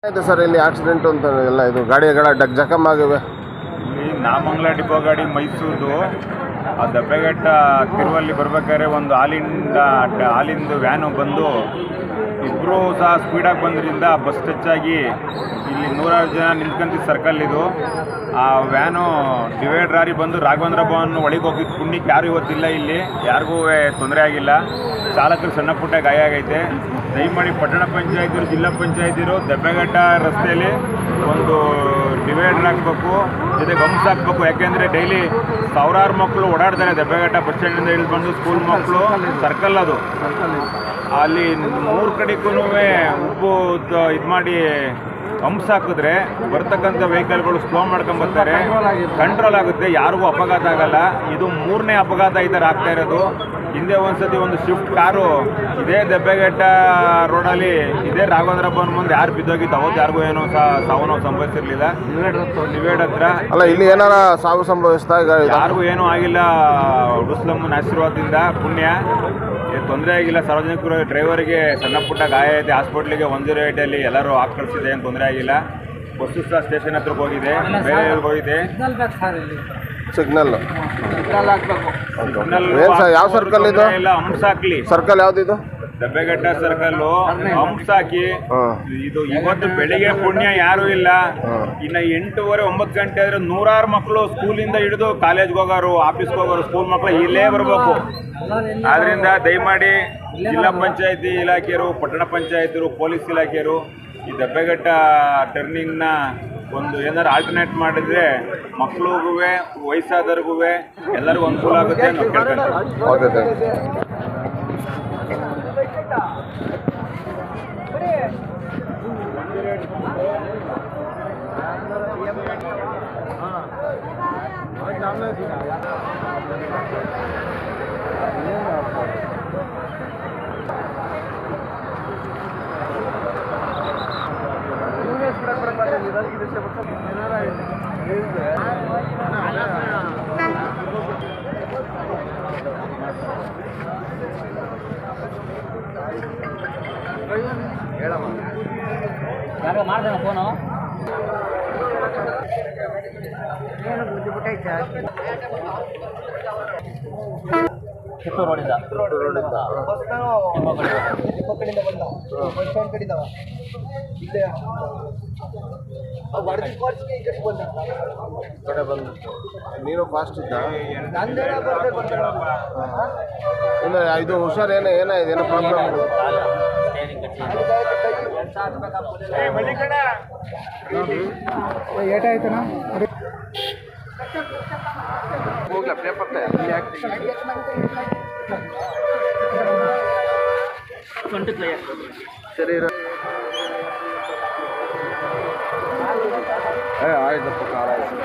ಆಯ್ತು ಸರ್, ಇಲ್ಲಿ ಆಕ್ಸಿಡೆಂಟ್ ಅಂತ ಎಲ್ಲ ಇದು ಗಾಡಿಗಳ ಜಖಮ್ ಆಗಿವೆ. ಇಲ್ಲಿ ನಾಮಂಗಲ ಡಿಪೋ ಗಾಡಿ ಮೈಸೂರು ಆ ದಬ್ಬೆಘಟ್ಟ ತಿರುವಲ್ಲಿ ಬರ್ಬೇಕಾದ್ರೆ ಒಂದು ಹಾಲಿಂದು ವ್ಯಾನು ಬಂದು ಇಬ್ಬರು ಸಹ ಸ್ಪೀಡಾಗಿ ಬಂದ್ರಿಂದ ಬಸ್ ಟಚ್ ಆಗಿ ಇಲ್ಲಿ 100 ಜನ ನಿಂತ್ಕೊಂತಿದ್ದ ಸರ್ಕಲ್ ಇದು. ಆ ವ್ಯಾನು ಡಿವೈಡರ್ ಹಾರಿ ಬಂದು ರಾಘವೇಂದ್ರ ಭವನ್ ಒಳಗೆ ಹೋಗಿದ್ದು ಪುಣ್ಯಕ್ಕೆ ಯಾರು ಇವತ್ತಿಲ್ಲ. ಇಲ್ಲಿ ಯಾರಿಗೂ ತೊಂದರೆ ಆಗಿಲ್ಲ. ಚಾಲಕರು ಸಣ್ಣ ಪುಟ್ಟ ಗಾಯ ಆಗೈತೆ. ದಯಮಾಡಿ ಪಟ್ಟಣ ಪಂಚಾಯತಿರು, ಜಿಲ್ಲಾ ಪಂಚಾಯತಿರು ದಬ್ಬೆಘಟ್ಟ ರಸ್ತೆಯಲ್ಲಿ ಒಂದು ಡಿವೈಡರ್ ಹಾಕಬೇಕು, ಜೊತೆಗೆ ಹಂಪ್ಸ್ ಹಾಕಬೇಕು. ಯಾಕೆಂದರೆ ಡೈಲಿ ಸಾವಿರಾರು ಮಕ್ಕಳು ಓಡಾಡ್ತಾರೆ ದಬ್ಬೆಘಟ್ಟ ಬಸ್ ಸ್ಟ್ಯಾಂಡಿಂದ ಇಳಿದು ಬಂದು. ಸ್ಕೂಲ್ ಮಕ್ಕಳು ಸರ್ಕಲ್ ಅದು, ಅಲ್ಲಿ 3 ಕಡೆಗೂ ಉಪ್ಪು ಇದು ಮಾಡಿ ಹಂಪ್ಸ್ ಹಾಕಿದ್ರೆ ಬರ್ತಕ್ಕಂಥ ವೆಹಿಕಲ್ಗಳು ಸ್ಲೋ ಮಾಡ್ಕೊಂಬರ್ತಾರೆ, ಕಂಟ್ರೋಲ್ ಆಗುತ್ತೆ, ಯಾರಿಗೂ ಅಪಘಾತ ಆಗಲ್ಲ. ಇದು 3ನೇ ಅಪಘಾತ ಈ ಥರ ಆಗ್ತಾ ಇರೋದು. ಹಿಂದೆ ಒಂದ್ಸತಿ ಒಂದು ಸ್ವಿಫ್ಟ್ ಕಾರು ಇದೇ ದಬ್ಬೆಘಟ್ಟ ರೋಡಲ್ಲಿ ಇದೇ ರಾಘವೇಂದ್ರ ಭವನ್ ಮುಂದೆ ಯಾರು ಬಿದ್ದೋಗಿತ್ತು, ಅವತ್ತು ಯಾರಿಗೂ ಏನೋ ಸಾವು ನೋವು ಸಂಭವಿಸಿರ್ಲಿಲ್ಲ. ಡಿವೈಡ್ ಹತ್ರ ಅಲ್ಲ, ಇಲ್ಲಿ ಏನಾರ ಸಾವು ಸಂಭವಿಸ್ತಾ? ಯಾರಿಗೂ ಏನೂ ಆಗಿಲ್ಲ. ಉಡುಸ್ಲಮ್ಮನ ಆಶೀರ್ವಾದದಿಂದ ಪುಣ್ಯ, ತೊಂದರೆ ಆಗಿಲ್ಲ. ಸಾರ್ವಜನಿಕರು ಡ್ರೈವರ್ಗೆ ಸಣ್ಣ ಪುಟ್ಟ ಗಾಯ ಇದೆ, ಹಾಸ್ಪಿಟ್ಲಿಗೆ 108 ಎಲ್ಲರೂ ಕಳಿಸಿದೆ, ಏನು ತೊಂದರೆ ಆಗಿಲ್ಲ. ಬಸ್ಸು ಸಹ ಸ್ಟೇಷನ್ ಹತ್ರಕ್ಕೆ ಹೋಗಿದೆ, ಬೇರೆ ಹೋಗಿದೆ. ಸಿಗ್ನಲ್ ಯಾವ ಸರ್ಕಲ್ ಇದು? ಎಲ್ಲ ಹಂಪ್ಸ್ ಹಾಕ್ಲಿ. ಸರ್ಕಲ್ ಯಾವ್ದಿದು? ದಬ್ಬೆಘಟ್ಟ ಸರ್ಕಲ್ಲು ಹಂಪ್ಸ್ ಹಾಕಿ. ಇದು ಇವತ್ತು ಬೆಳಿಗ್ಗೆ ಪುಣ್ಯ ಯಾರು ಇಲ್ಲ. ಇನ್ನು 8:30 9 ಗಂಟೆ ಆದ್ರೆ 100 ಮಕ್ಕಳು ಸ್ಕೂಲಿಂದ ಹಿಡಿದು ಕಾಲೇಜ್ಗೆ ಹೋಗೋರು, ಆಫೀಸ್ಗೆ ಹೋಗೋರು, ಸ್ಕೂಲ್ ಮಕ್ಕಳು ಇಲ್ಲೇ ಬರಬೇಕು. ಆದ್ರಿಂದ ದಯಮಾಡಿ ಜಿಲ್ಲಾ ಪಂಚಾಯತಿ ಇಲಾಖೆಯರು, ಪಟ್ಟಣ ಪಂಚಾಯತಿರು, ಪೊಲೀಸ್ ಇಲಾಖೆಯರು ಈ ದಬ್ಬೆಘಟ್ಟ ಟರ್ನಿಂಗ್ನ ಒಂದು ಏನಾರು ಆಲ್ಟರ್ನೇಟ್ ಮಾಡಿದ್ರೆ ಮಕ್ಕಳಿಗೂ ವಯಸ್ಸಾದವ್ರಿಗೂ ಎಲ್ಲರಿಗೂ ಅನುಕೂಲ ಆಗುತ್ತೆ ಅಂತ ಕೇಳ್ಕೊಂತೀವಿ. ಯಾರೋ ಮಾಡ್ತಾನ ಫೋನು. ಕಿತ್ತೂರು ರೋಡಿಂದ ನೀನು ಫಾಸ್ಟ್ ಇದ್ದ? ಇಲ್ಲ, ಇದು ಹುಷಾರ್ ಏನೋ ಪ್ರಾಬ್ಲಮ್? ಏಟಾಯ್ತನಾ? ಹೋಗ್ಲಾ ಪೇಪರ್ ಶರೀರ ಆಯ್ತಪ್ಪ, ಕಾಲ ಆಯ್ತು.